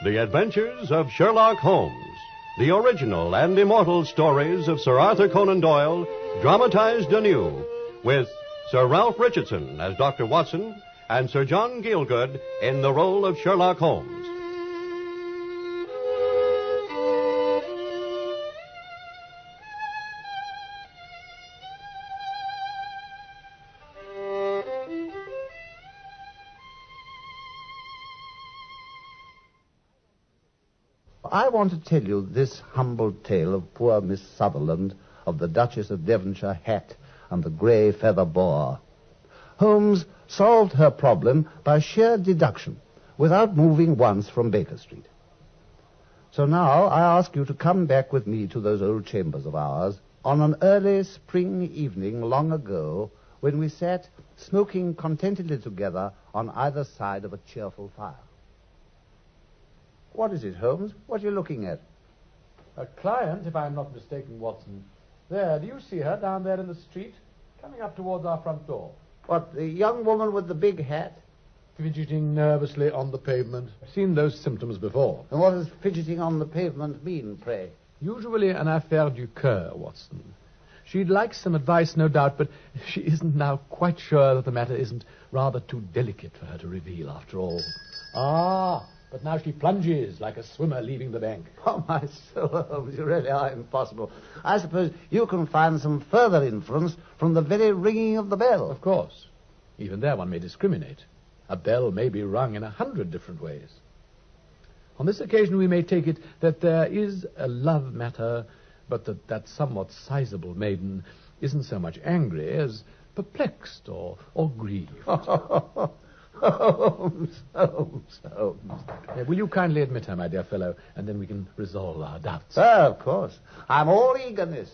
The Adventures of Sherlock Holmes. The original and immortal stories of Sir Arthur Conan Doyle, dramatized anew, with Sir Ralph Richardson as Dr. Watson and Sir John Gielgud in the role of Sherlock Holmes. I want to tell you this humble tale of poor Miss Sutherland, of the Duchess of Devonshire hat and the grey feather boa. Holmes solved her problem by sheer deduction, without moving once from Baker Street. So now I ask you to come back with me to those old chambers of ours on an early spring evening long ago, when we sat smoking contentedly together on either side of a cheerful fire. What is it, Holmes? What are you looking at? A client, if I'm not mistaken, Watson. There, do you see her down there in the street? Coming up towards our front door. What, the young woman with the big hat? Fidgeting nervously on the pavement. I've seen those symptoms before. And what does fidgeting on the pavement mean, pray? Usually an affaire du coeur, Watson. She'd like some advice, no doubt, but she isn't now quite sure that the matter isn't rather too delicate for her to reveal, after all. Ah, but now she plunges like a swimmer leaving the bank. Oh, my soul, Holmes, you really are impossible. I suppose you can find some further inference from the very ringing of the bell. Of course. Even there one may discriminate. A bell may be rung in 100 different ways. On this occasion we may take it that there is a love matter, but that somewhat sizable maiden isn't so much angry as perplexed or grieved. Holmes. Will you kindly admit her, my dear fellow, and then we can resolve our doubts? Of course. I'm all eagerness.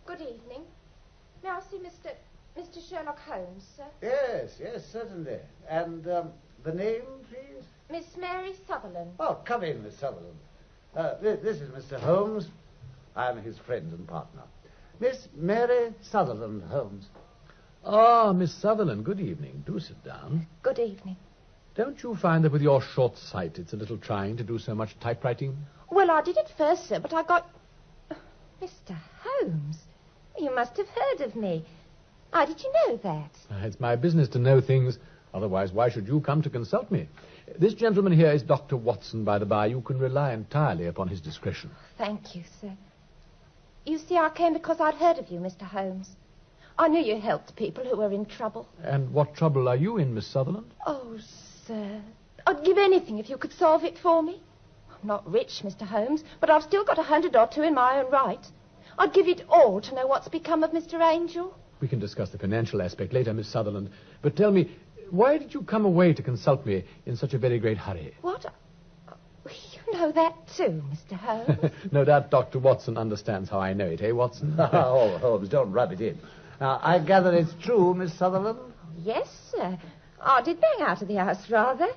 Good evening. May I see Mr. Sherlock Holmes, sir? Yes, certainly. And the name, please? Miss Mary Sutherland. Oh, come in, Miss Sutherland. This is Mr. Holmes. I'm his friend and partner. Miss Mary Sutherland, Holmes. Ah, Miss Sutherland, good evening. Do sit down. Good evening. Don't you find that with your short sight it's a little trying to do so much typewriting? Well, I did at first, sir, but I got... Mr. Holmes, you must have heard of me. How did you know that? It's my business to know things. Otherwise, why should you come to consult me? This gentleman here is Dr. Watson, by the by. You can rely entirely upon his discretion. Thank you, sir. You see, I came because I'd heard of you, Mr. Holmes. I knew you helped people who were in trouble. And what trouble are you in, Miss Sutherland? Oh, sir, I'd give anything if you could solve it for me. I'm not rich, Mr. Holmes, but I've still got 100 or 2 in my own right. I'd give it all to know what's become of Mr. Angel. We can discuss the financial aspect later, Miss Sutherland. But tell me, why did you come away to consult me in such a very great hurry? What? You know that too, Mr. Holmes. No doubt Dr. Watson understands how I know it, eh, Watson? Oh, Holmes, don't rub it in. Now, I gather it's true, Miss Sutherland? Yes, sir. I did bang out of the house, rather.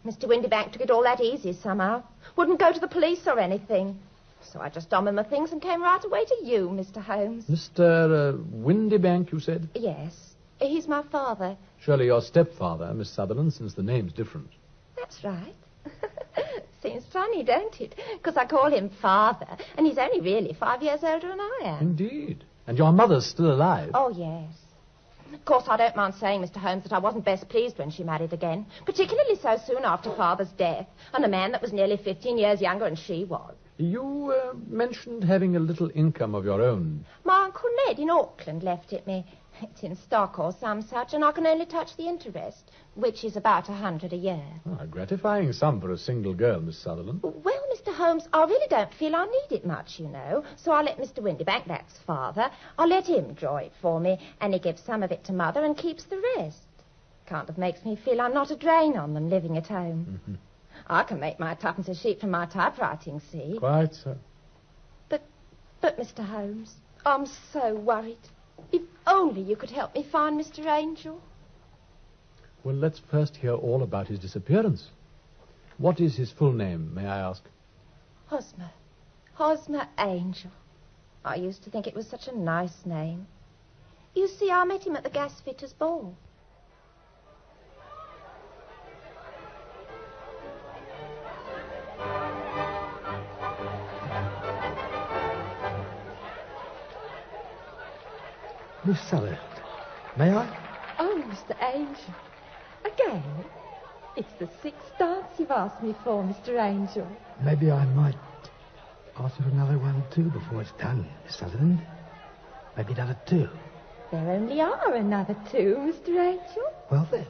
Mr. Windybank took it all that easy somehow. Wouldn't go to the police or anything. So I just donned my things and came right away to you, Mr. Holmes. Mr. Windybank, you said? Yes. He's my father. Surely your stepfather, Miss Sutherland, since the name's different. That's right. Seems funny, don't it? Because I call him father, and he's only really 5 years older than I am. Indeed. And your mother's still alive. Oh, yes. Of course, I don't mind saying, Mr. Holmes, that I wasn't best pleased when she married again, particularly so soon after Father's death, and a man that was nearly 15 years younger than she was. You mentioned having a little income of your own. My Uncle Ned in Auckland left it me. It's in stock or some such, and I can only touch the interest, which is about 100 a year. Oh, a gratifying sum for a single girl, Miss Sutherland. Well, Mr. Holmes, I really don't feel I need it much, you know. So I let Mr. Windybank, that's father, I let him draw it for me, and he gives some of it to Mother and keeps the rest. Kind of makes me feel I'm not a drain on them living at home. Mm-hmm. I can make my tuppence a sheet from my typewriting, see? Quite so. But, Mr. Holmes, I'm so worried. If only you could help me find Mr. Angel. Well, let's first hear all about his disappearance. What is his full name, may I ask? Hosmer Angel. I used to think it was such a nice name. You see, I met him at the gasfitter's ball. Miss Sutherland, may I? Oh, Mr. Angel. Again? It's the 6th dance you've asked me for, Mr. Angel. Maybe I might ask for another one, too, before it's done, Miss Sutherland. Maybe another 2. There only are another 2, Mr. Angel. Well, then.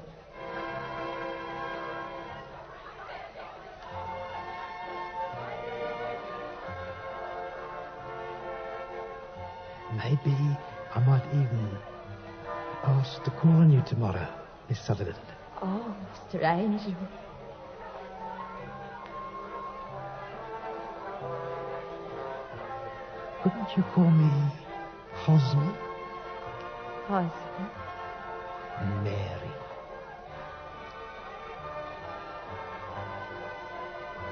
Maybe I might even ask to call on you tomorrow, Miss Sutherland. Oh, Mr. Angel. Couldn't you call me Hosmer? Husband. Mary.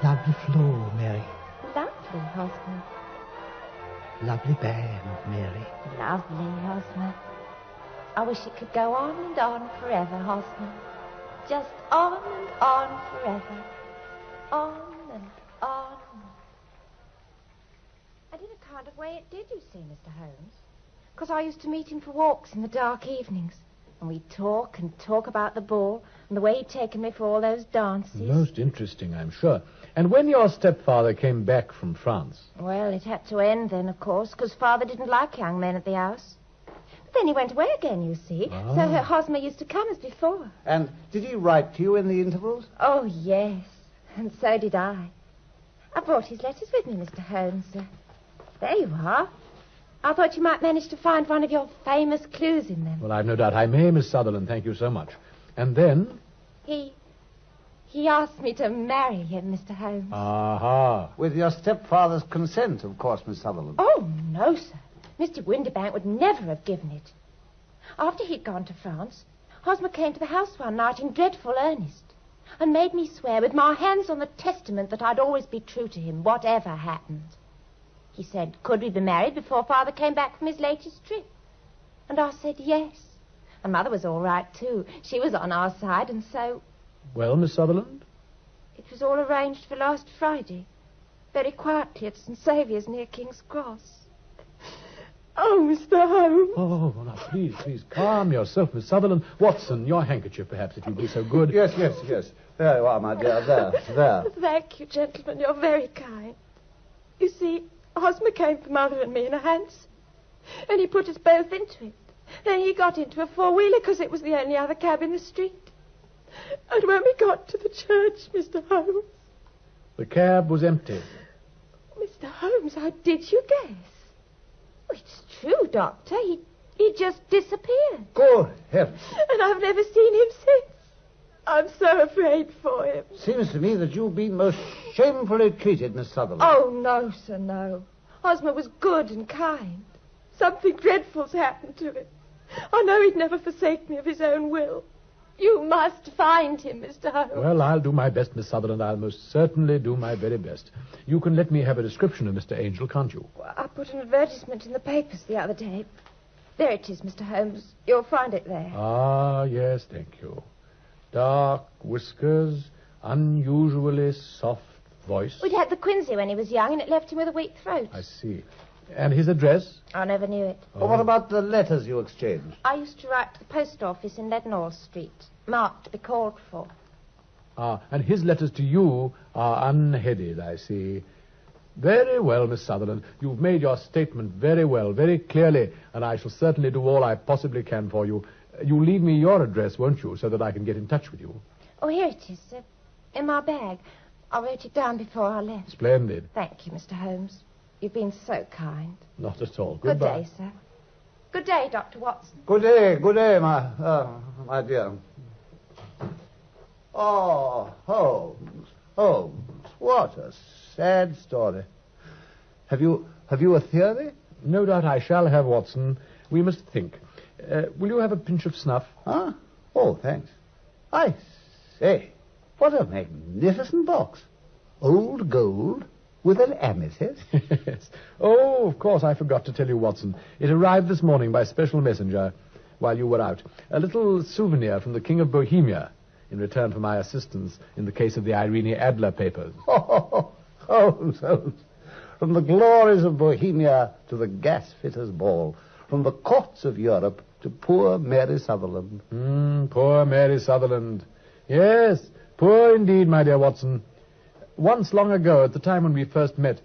Lovely floor, Mary. Lovely, Husband. Lovely band, Mary. Lovely, Husband. I wish it could go on and on forever, Husband. Just on and on forever. On and on. And in a kind of way it did, you see, Mr. Holmes. Because I used to meet him for walks in the dark evenings. And we'd talk and talk about the ball and the way he'd taken me for all those dances. Most interesting, I'm sure. And when your stepfather came back from France? Well, it had to end then, of course, because Father didn't like young men at the house. But then he went away again, you see. Ah. So her Hosmer used to come as before. And did he write to you in the intervals? Oh, yes. And so did I. I brought his letters with me, Mr. Holmes. There you are. I thought you might manage to find one of your famous clues in them. Well, I've no doubt I may, Miss Sutherland. Thank you so much. And then? He asked me to marry him, Mr. Holmes. Aha. With your stepfather's consent, of course, Miss Sutherland. Oh, no, sir. Mr. Windibank would never have given it. After he'd gone to France, Hosmer came to the house one night in dreadful earnest and made me swear with my hands on the testament that I'd always be true to him, whatever happened. He said, could we be married before Father came back from his latest trip? And I said yes. And Mother was all right, too. She was on our side, and so... Well, Miss Sutherland? It was all arranged for last Friday, very quietly at St. Saviour's near King's Cross. Oh, Mr. Holmes. Oh, now, please, calm yourself, Miss Sutherland. Watson, your handkerchief, perhaps, if you'd be so good. Yes. There you are, my dear. There. Thank you, gentlemen. You're very kind. You see, Hosmer came for Mother and me in a hansom, and he put us both into it. Then he got into a four-wheeler because it was the only other cab in the street. And when we got to the church, Mr. Holmes... The cab was empty. Mr. Holmes, how did you guess? Oh, it's true, Doctor. He just disappeared. Good heavens. And I've never seen him since. I'm so afraid for him. Seems to me that you've been most shamefully treated, Miss Sutherland. Oh, no, sir, no. Hosmer was good and kind. Something dreadful's happened to him. I know he'd never forsake me of his own will. You must find him, Mr. Holmes. Well, I'll do my best, Miss Sutherland. I'll most certainly do my very best. You can let me have a description of Mr. Angel, can't you? I put an advertisement in the papers the other day. There it is, Mr. Holmes. You'll find it there. Ah, yes, thank you. Dark whiskers, unusually soft voice. We'd had the quinsy when he was young, and it left him with a weak throat. I see. And his address? I never knew it. Well, what about the letters you exchanged? I used to write to the post office in Leadenhall Street, marked to be called for. Ah, and his letters to you are unheaded, I see. Very well, Miss Sutherland. You've made your statement very well, very clearly, and I shall certainly do all I possibly can for you. You'll leave me your address, won't you, so that I can get in touch with you? Oh, here it is, sir. In my bag. I wrote it down before I left. Splendid. Thank you, Mr. Holmes. You've been so kind. Not at all. Good Goodbye. day, sir. Good day, Dr. Watson. Good day, my dear. Oh, Holmes, what a sad story. Have you a theory? No doubt I shall have, Watson. We must think. Will you have a pinch of snuff? Huh? Oh, thanks. I say, what a magnificent box. Old gold with an amethyst. Yes. Oh, of course, I forgot to tell you, Watson. It arrived this morning by special messenger while you were out. A little souvenir from the King of Bohemia in return for my assistance in the case of the Irene Adler papers. Holmes. From the glories of Bohemia to the gas fitters' ball. from the courts of Europe to poor Mary Sutherland. Poor Mary Sutherland. Yes, poor indeed, my dear Watson. Once long ago, at the time when we first met,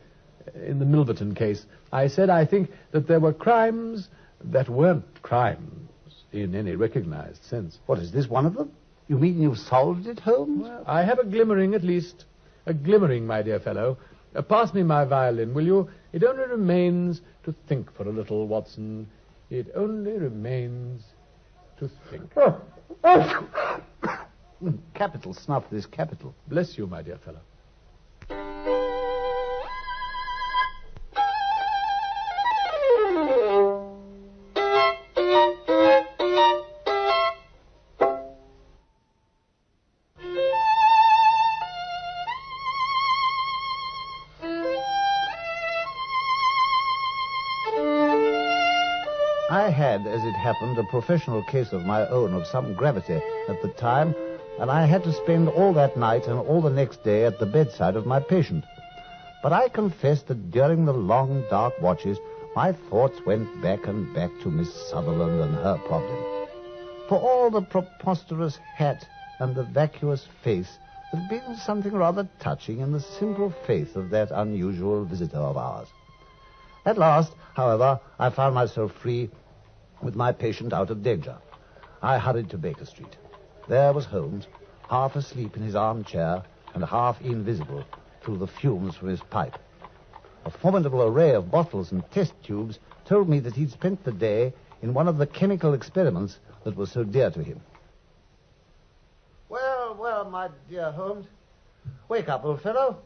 in the Milverton case, I said I think that there were crimes that weren't crimes in any recognized sense. What, is this one of them? You mean you've solved it, Holmes? Well, I have a glimmering, at least. A glimmering, my dear fellow. Pass me my violin, will you? It only remains to think for a little, Watson. It only remains to think. Capital snuff, this capital. Bless you, my dear fellow. I had, as it happened, a professional case of my own of some gravity at the time, and I had to spend all that night and all the next day at the bedside of my patient. But I confess that during the long, dark watches, my thoughts went back and back to Miss Sutherland and her problem. For all the preposterous hat and the vacuous face, there'd been something rather touching in the simple faith of that unusual visitor of ours. At last, however, I found myself free with my patient out of danger. I hurried to Baker Street. There was Holmes, half asleep in his armchair and half invisible through the fumes from his pipe. A formidable array of bottles and test tubes told me that he'd spent the day in one of the chemical experiments that was so dear to him. Well, my dear Holmes. Wake up, old fellow.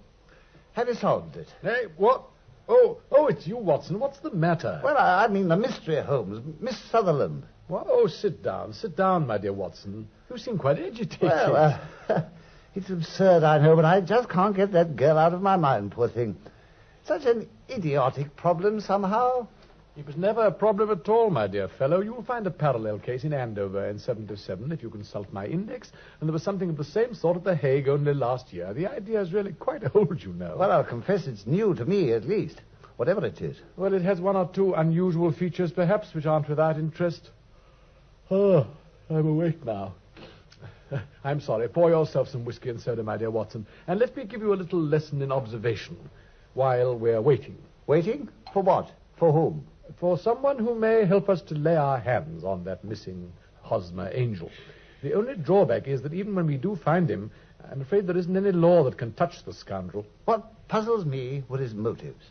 Have you solved it? Hey, what? Oh, it's you, Watson. What's the matter? Well, I mean the mystery, Holmes. Miss Sutherland. Well, sit down, my dear Watson. You seem quite agitated. Well, it's absurd, I know, but I just can't get that girl out of my mind, poor thing. Such an idiotic problem, somehow. It was never a problem at all, my dear fellow. You'll find a parallel case in Andover in 77 if you consult my index, and there was something of the same sort at The Hague only last year. The idea is really quite old, you know. Well, I'll confess it's new to me, at least, whatever it is. Well, it has one or two unusual features, perhaps, which aren't without interest. Oh, I'm awake now. I'm sorry. Pour yourself some whiskey and soda, my dear Watson, and let me give you a little lesson in observation while we're waiting. Waiting? For what? For whom? For someone who may help us to lay our hands on that missing Hosmer angel. The only drawback is that even when we do find him, I'm afraid there isn't any law that can touch the scoundrel. What puzzles me were his motives.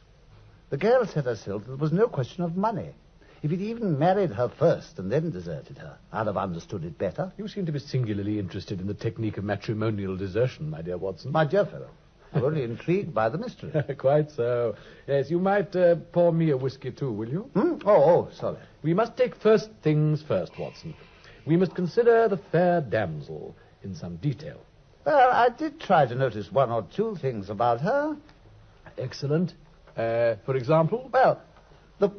The girl said herself that there was no question of money. If he'd even married her first and then deserted her, I'd have understood it better. You seem to be singularly interested in the technique of matrimonial desertion, my dear Watson. My dear fellow, I'm only intrigued by the mystery. Quite so. Yes, you might pour me a whiskey too, will you? Oh, sorry. We must take first things first, Watson. We must consider the fair damsel in some detail. Well, I did try to notice one or two things about her. Excellent. For example? Well,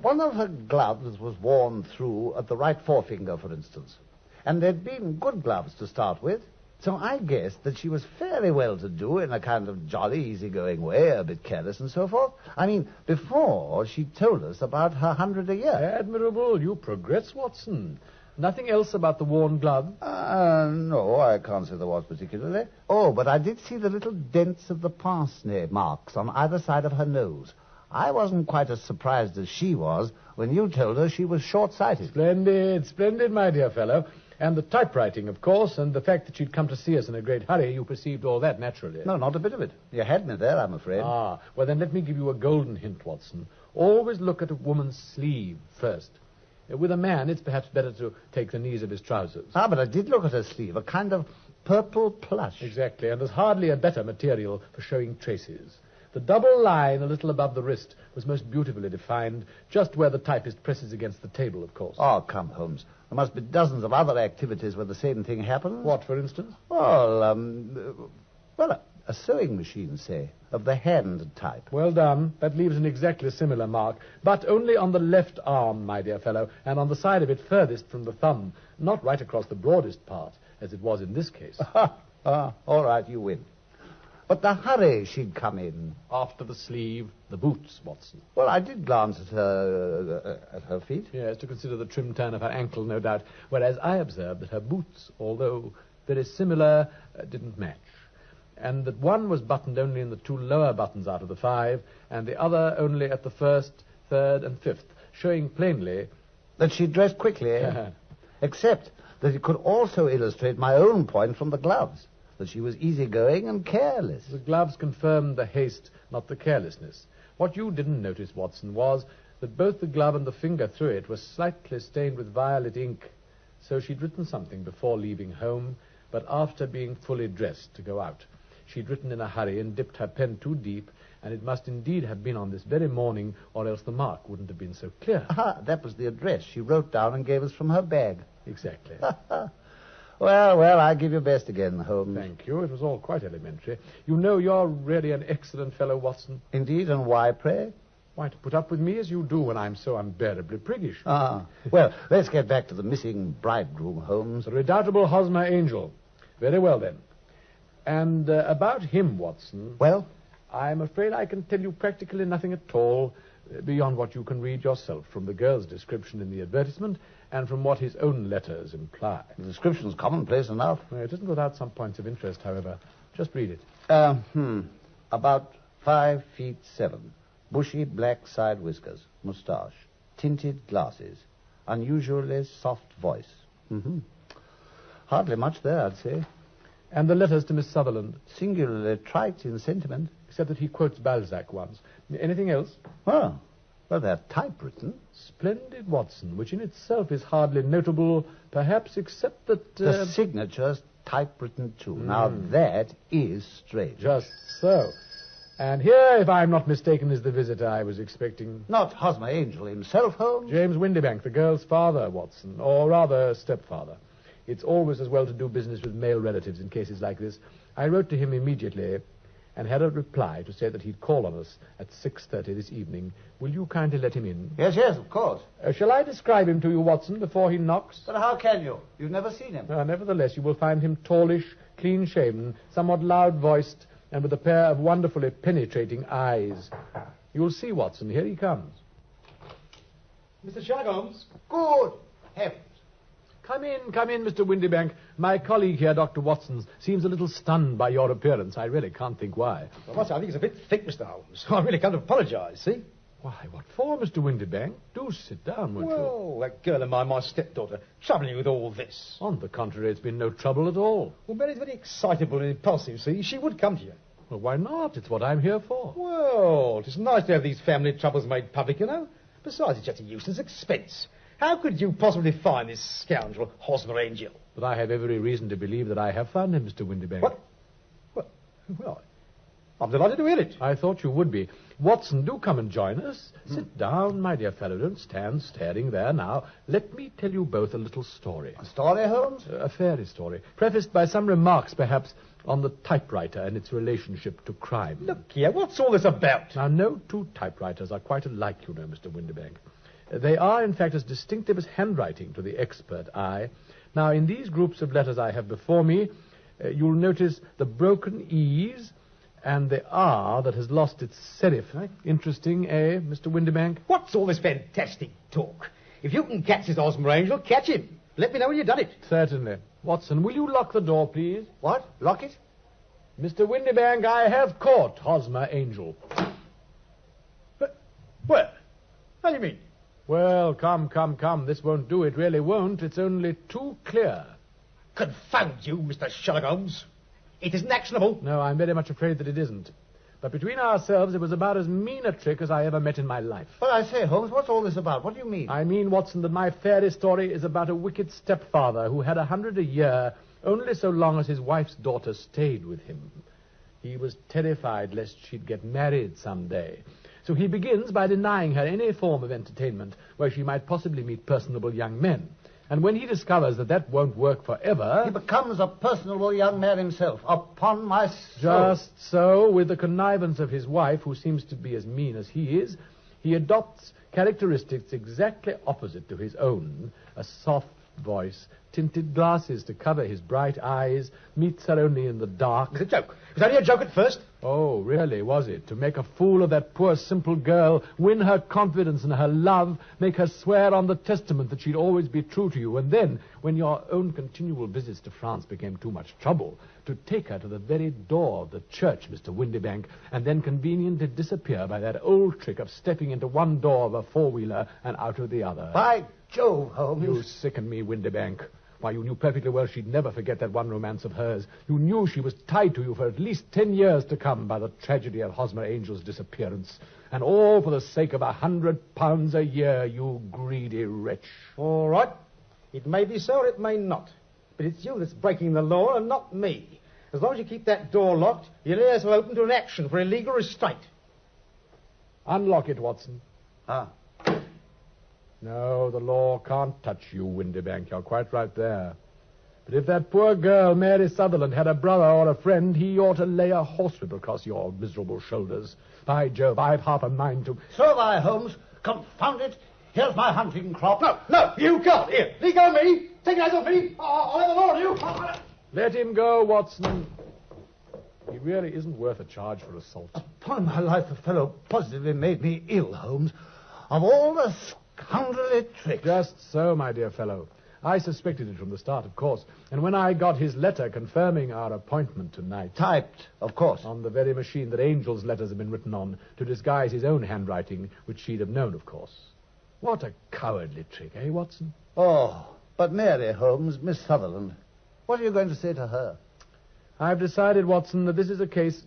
one of her gloves was worn through at the right forefinger, for instance. And there'd been good gloves to start with. So I guessed that she was fairly well-to-do in a kind of jolly, easy-going way, a bit careless and so forth. I mean, before she told us about her 100 a year. Admirable. You progress, Watson. Nothing else about the worn glove? No, I can't say there was particularly. Oh, but I did see the little dents of the pince-nez marks on either side of her nose. I wasn't quite as surprised as she was when you told her she was short-sighted. Splendid, my dear fellow. And the typewriting, of course, and the fact that she'd come to see us in a great hurry, you perceived all that naturally. No, not a bit of it. You had me there, I'm afraid. Well, then let me give you a golden hint, Watson. Always look at a woman's sleeve first. With a man, it's perhaps better to take the knees of his trousers. But I did look at her sleeve, a kind of purple plush. Exactly, and there's hardly a better material for showing traces. The double line a little above the wrist was most beautifully defined, just where the typist presses against the table, of course. Oh, come, Holmes. There must be dozens of other activities where the same thing happens. What, for instance? Well, a sewing machine, say, of the hand type. Well done. That leaves an exactly similar mark, but only on the left arm, my dear fellow, and on the side of it furthest from the thumb, not right across the broadest part, as it was in this case. All right, you win. But the hurry she'd come in. After the sleeve, the boots, Watson. Well, I did glance at her feet. Yes, to consider the trim turn of her ankle, no doubt. Whereas I observed that her boots, although very similar, didn't match. And that one was buttoned only in the 2 lower buttons out of the 5, and the other only at the 1st, 3rd, and 5th, showing plainly... That she dressed quickly, eh? Except that it could also illustrate my own point from the gloves, that she was easygoing and careless. The gloves confirmed the haste, not the carelessness. What you didn't notice, Watson, was that both the glove and the finger through it were slightly stained with violet ink. So she'd written something before leaving home, but after being fully dressed to go out. She'd written in a hurry and dipped her pen too deep, and it must indeed have been on this very morning, or else the mark wouldn't have been so clear. That was the address she wrote down and gave us from her bag. Exactly. Well, I give you best again, Holmes. Thank you. It was all quite elementary. You know, you're really an excellent fellow, Watson. Indeed, and why, pray? Why, to put up with me as you do when I'm so unbearably priggish. Well, let's get back to the missing bridegroom, Holmes. The redoubtable Hosmer Angel. Very well, then. And about him, Watson... Well? I'm afraid I can tell you practically nothing at all beyond what you can read yourself from the girl's description in the advertisement and from what his own letters imply. The description's commonplace enough. It isn't without some points of interest, however. Just read it. About 5 feet 7. Bushy black side whiskers. Moustache. Tinted glasses. Unusually soft voice. Hardly much there, I'd say. And the letters to Miss Sutherland? Singularly trite in sentiment. Except that he quotes Balzac once. Anything else? Well, they're typewritten. Splendid, Watson, which in itself is hardly notable, perhaps except that... The signature's typewritten, too. Now, that is strange. Just so. And here, if I'm not mistaken, is the visitor I was expecting. Not Hosmer Angel himself, Holmes? James Windybank, the girl's father, Watson, or rather stepfather. It's always as well to do business with male relatives in cases like this. I wrote to him immediately and had a reply to say that he'd call on us at 6:30 this evening. Will you kindly let him in? Yes, of course. Shall I describe him to you, Watson, before he knocks? But how can you? You've never seen him. Nevertheless, you will find him tallish, clean-shaven, somewhat loud-voiced, and with a pair of wonderfully penetrating eyes. You'll see, Watson. Here he comes. Mr. Sherlock Holmes. Good heavens. Come in, Mr. Windybank. My colleague here, Dr. Watson, seems a little stunned by your appearance. I really can't think why. Well, I think it's a bit thick, Mr. Holmes. I really can't apologise, see? Why, what for, Mr. Windybank? Do sit down, won't you? Well, that girl of mine, my stepdaughter, troubling you with all this. On the contrary, it's been no trouble at all. Well, Mary's very excitable and impulsive, see? She would come to you. Well, why not? It's what I'm here for. Well, it's nice to have these family troubles made public, you know. Besides, it's just a useless expense. How could you possibly find this scoundrel, Hosmer Angel? But I have every reason to believe that I have found him, Mr. Windybank. What? Well, I'm delighted to hear it. I thought you would be. Watson, do come and join us. Sit down, my dear fellow. Don't stand staring there now. Let me tell you both a little story. A story, Holmes? A fairy story, prefaced by some remarks, perhaps, on the typewriter and its relationship to crime. Look here, what's all this about? Now, no 2 typewriters are quite alike, you know, Mr. Windybank. They are, in fact, as distinctive as handwriting to the expert eye. Now, in these groups of letters I have before me, you'll notice the broken E's and the R that has lost its serif. Interesting, eh, Mr. Windybank? What's all this fantastic talk? If you can catch this Hosmer Angel, catch him. Let me know when you've done it. Certainly. Watson, will you lock the door, please? What? Lock it? Mr. Windybank, I have caught Hosmer Angel. But, where? How do you mean? Well, come. This won't do. It really won't. It's only too clear. Confound you, Mr. Sherlock Holmes. It isn't actionable. No, I'm very much afraid that it isn't. But between ourselves, it was about as mean a trick as I ever met in my life. But I say, Holmes, what's all this about? What do you mean? I mean, Watson, that my fairy story is about a wicked stepfather who had 100 a year only so long as his wife's daughter stayed with him. He was terrified lest she'd get married someday. So he begins by denying her any form of entertainment where she might possibly meet personable young men. And when he discovers that won't work forever... He becomes a personable young man himself, upon my soul. Just so, with the connivance of his wife, who seems to be as mean as he is, he adopts characteristics exactly opposite to his own. A soft, voice, tinted glasses to cover his bright eyes, meets her only in the dark. It was a joke. It was only a joke at first. Oh, really, was it? To make a fool of that poor, simple girl, win her confidence and her love, make her swear on the testament that she'd always be true to you, and then, when your own continual visits to France became too much trouble, to take her to the very door of the church, Mr. Windybank, and then conveniently disappear by that old trick of stepping into one door of a four-wheeler and out of the other. By Jove, Holmes. You sicken me, Windybank. Why, you knew perfectly well she'd never forget that one romance of hers. You knew she was tied to you for at least 10 years to come by the tragedy of Hosmer Angel's disappearance. And all for the sake of £100 a year, you greedy wretch. All right. It may be so or it may not. But it's you that's breaking the law and not me. As long as you keep that door locked, your ears will open to an action for illegal restraint. Unlock it, Watson. Ah. No, the law can't touch you, Windybank. You're quite right there. But if that poor girl, Mary Sutherland, had a brother or a friend, he ought to lay a horsewhip across your miserable shoulders. By Jove, I've half a mind to... So have I, Holmes. Confound it. Here's my hunting crop. No, you can't. Here, let go of me. Take your eyes off me. I'll have the law on you. Let him go, Watson. He really isn't worth a charge for assault. Upon my life, the fellow positively made me ill, Holmes. Of all the scoundrelly tricks. Just so, my dear fellow. I suspected it from the start, of course. And when I got his letter confirming our appointment tonight... Typed, of course. On the very machine that Angel's letters have been written on, to disguise his own handwriting, which she'd have known, of course. What a cowardly trick, eh, Watson? Oh, but Mary, Holmes, Miss Sutherland, what are you going to say to her? I've decided, Watson, that this is a case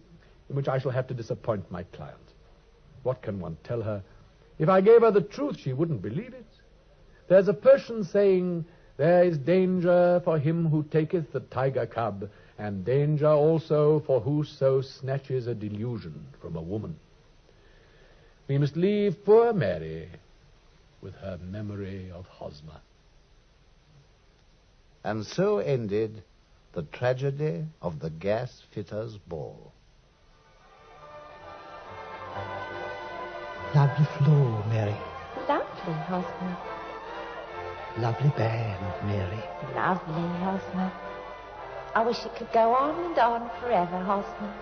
in which I shall have to disappoint my client. What can one tell her? If I gave her the truth, she wouldn't believe it. There's a Persian saying, there is danger for him who taketh the tiger cub, and danger also for whoso snatches a delusion from a woman. We must leave poor Mary with her memory of Hosmer. And so ended the tragedy of the gas fitter's ball. Lovely floor, Mary. Lovely, Hosmer. Lovely band, Mary. Lovely, Hosmer. I wish it could go on and on forever, Hosmer.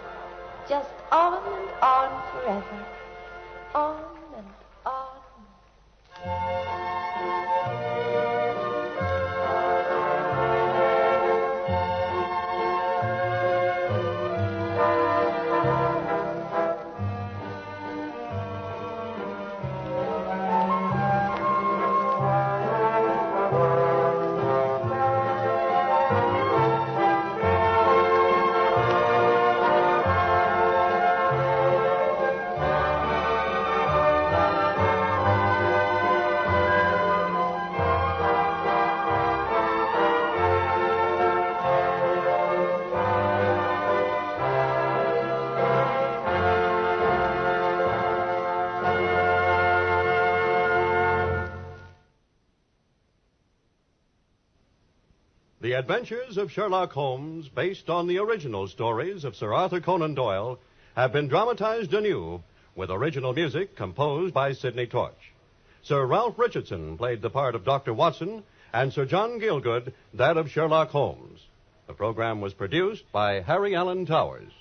Just on and on forever. On and on. The Adventures of Sherlock Holmes, based on the original stories of Sir Arthur Conan Doyle, have been dramatized anew with original music composed by Sidney Torch. Sir Ralph Richardson played the part of Dr. Watson, and Sir John Gielgud that of Sherlock Holmes. The program was produced by Harry Allen Towers.